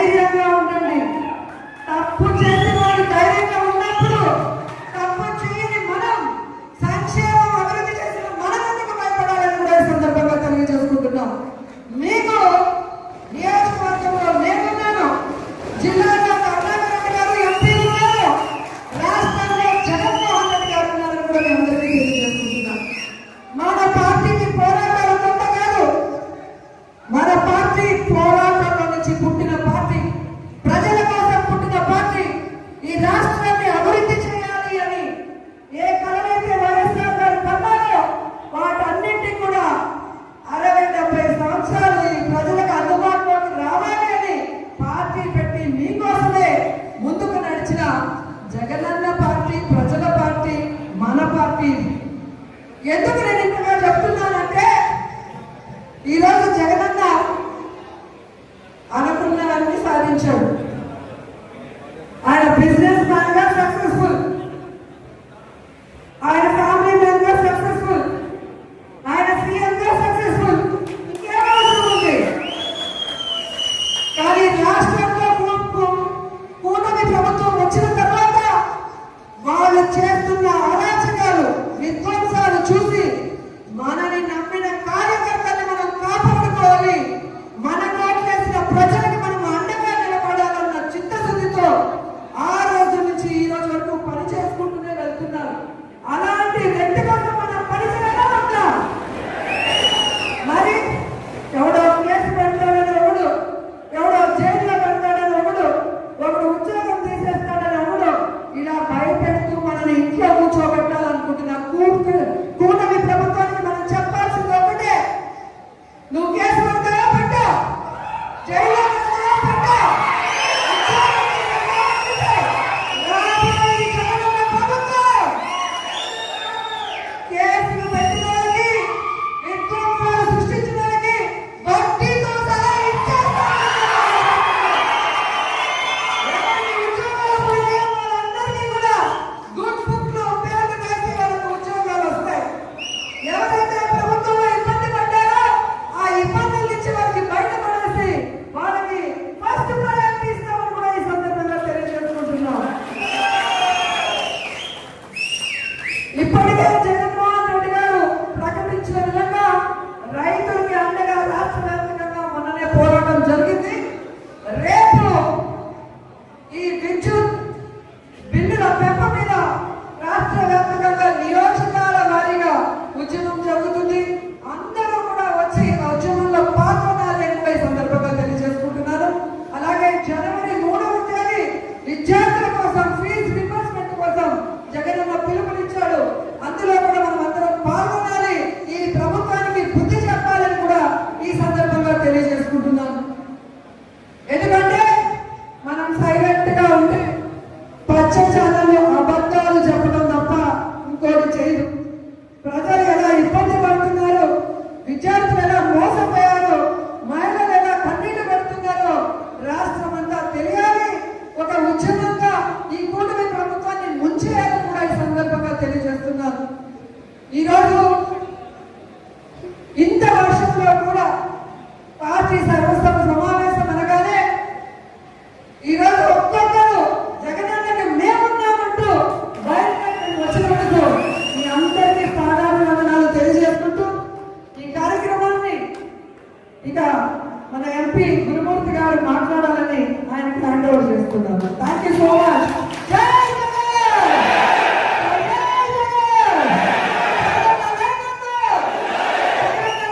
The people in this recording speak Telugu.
ధైర్యంగా ఉండండి. తప్పు చేసిన వాడు ధైర్యంగా ఉన్నప్పుడు తప్పు చేయని మనం సంక్షేమం అభివృద్ధి చేసిన మనం ఎందుకు భయపడాలని కూడా ఈ సందర్భంగా తెలియజేసుకుంటున్నాం. మీకు నియోజకవర్గంలో నేనున్నాను, జిల్లాలో కరుణాకర్ గారు ఎంపీ ఉన్నారు, రాష్ట్రంలో జగన్మోహన్ రెడ్డి గారు ఉన్నారని కూడా మేము అందరికీ తెలియజేసుకుంటున్నాం. మన పార్టీకి పోరాటాలు కొత్త కాదు. మన పార్టీ పోరాటంలో నుంచి పుట్టిన పార్టీ, ప్రజల కోసం పుట్టిన పార్టీ. ఈ రాష్ట్రాన్ని అభివృద్ధి చేయాలి అని ఏ కలనైతే వైఎస్ఆర్ గారు కన్నారో వాటన్నింటినీ కూడా 60-70 సంవత్సరాలు ఈ ప్రజలకు అందుబాటులోకి రావాలి అని పార్టీ పెట్టి మీకోసమే ముందుకు నడిచిన జగనన్న పార్టీ, ప్రజల పార్టీ, మన పార్టీ. ఎందుకు నేను ఇంతగా చెప్తున్నానంటే ఈరోజు జగనన్న అనుకున్నవన్నీ సాధించాడు. ఆయన బిజినెస్ మ్యాన్ గా సక్సెస్ఫుల్, ఆయన ఫ్యామిలీ మ్యాన్ గా సక్సెస్ఫుల్, ఆయన సీఎం గా సక్సెస్ఫుల్. ఇంకేమవసరం ఉంది? కానీ రాష్ట్రంలో కూటమి ప్రభుత్వం వచ్చిన తర్వాత వాళ్ళు చేస్తున్న అరాచకాలు, విధ్వంసాలు చూసి మనని నమ్మిన కార్యకర్తల్ని మనం కాపాడుకోవాలి, మన కోట్లేసిన ప్రజలకు మనం అండగా నిలబడాలన్న చిత్తశుద్ధితో ఆ రోజు నుంచి ఈ రోజు వరకు పని చేసుకుంటూనే వెళ్తున్నారు. అలాంటి వ్యక్తి కోసం మనం పనిచేయడం ఉందా? మరి ఎవడో కేసు పెడతాడని ఒకడు, ఎవడో జైల్లో పెడతాడని ఒకడు ఉద్యోగం తీసేస్తాడని ఒకడు ఇలా భయపెడుతూ మనని ఇంట్లో కూర్చోబెట్టాలనుకుంటున్న కూటమి ప్రభుత్వానికి మనం చెప్పాల్సింది ఒకటే, నువ్వు కేసు పెడతావా పెట్టా, జైల్లో పెట్టా, కేసులు పెట్టిన వాళ్ళకి, విధ్వంసాలు సృష్టించిన వాళ్ళకి వడ్డీతో సహా ఇచ్చేస్తాం. ఉద్యోగాలు పోయిన వాళ్ళందరినీ కూడా గుడ్ బుక్ లో పేరు వేసి వాళ్ళకు ఉద్యోగాలు వస్తాయి. ఎవరైతే ప్రభుత్వంలో ఇబ్బంది పడ్డారో ఆ ఇబ్బందుల నుంచి వాళ్ళకి బయటపడేసి వాళ్ళకి ఫస్ట్ ప్రయారిటీ ఇస్తామని కూడా ఈ సందర్భంగా తెలియజేసుకుంటున్నాం. ఇప్పటికే జగన్మోహన్ రెడ్డి గారు ప్రకటించిన విధంగా రైతులకి అండగా రాష్ట్ర వ్యాప్తంగా మొన్ననే పోరాటం జరిగింది. రేపు ఈ విద్యుత్ బిల్లుల పెంపు మీద రాష్ట్ర వ్యాప్తంగా నియోజకాల వారీగా ఉద్యమం జరుగుతుంది. అందరూ కూడా వచ్చి ఆ ఉద్యమంలో పాల్గొనాలి అని కూడా ఈ సందర్భంగా తెలియజేసుకుంటున్నారు. అలాగే జనవరి 3వ తేదీ విద్యార్థుల కోసం ఫీజు రింబర్స్మెంట్ కోసం జగనన్న పిలుపునిచ్చాడు. అందులో కూడా మనం అందరం పాల్గొనాలి, ఈ ప్రభుత్వానికి బుద్ధి చెప్పాలని కూడా ఈ సందర్భంగా తెలియజేసుకుంటున్నాను. ఎందుకంటే మనం సైలెంట్ గా ఉంటే పచ్చ ఛానల్లో అబద్ధాలు చెప్పడం తప్ప ఇంకోటి చేయదు. ప్రజలు ఎలా ఇబ్బంది పడుతున్నారు, విద్యార్థులు ఎలా మోసపోయారు, మహిళలు ఎలా కన్నీళ్లు పడుతున్నారో రాష్ట్రం అంతా తెలియాలి. ఒక ఉద్యమంగా ఈ కూటమి ప్రభుత్వాన్ని ముంచేయాలని కూడా ఈ సందర్భంగా తెలియజేస్తున్నాను. ఈరోజు ఇంత వర్షంలో కూడా పార్టీ సర్వసభ సమావేశం అనగానే ఈరోజు ఒక్కొక్కరు జగనన్నకి మేమున్నామంటూ బయటకు వచ్చినందుకు మీ అందరికీ పాదాభివందనాలు తెలియజేసుకుంటూ ఈ కార్యక్రమాన్ని ఇక మన ఎంపీ గురుమూర్తి గారు మాట్లాడాలని ఆయనకి హ్యాండ్ ఓవర్ చేస్తున్నాను. Thank you so much.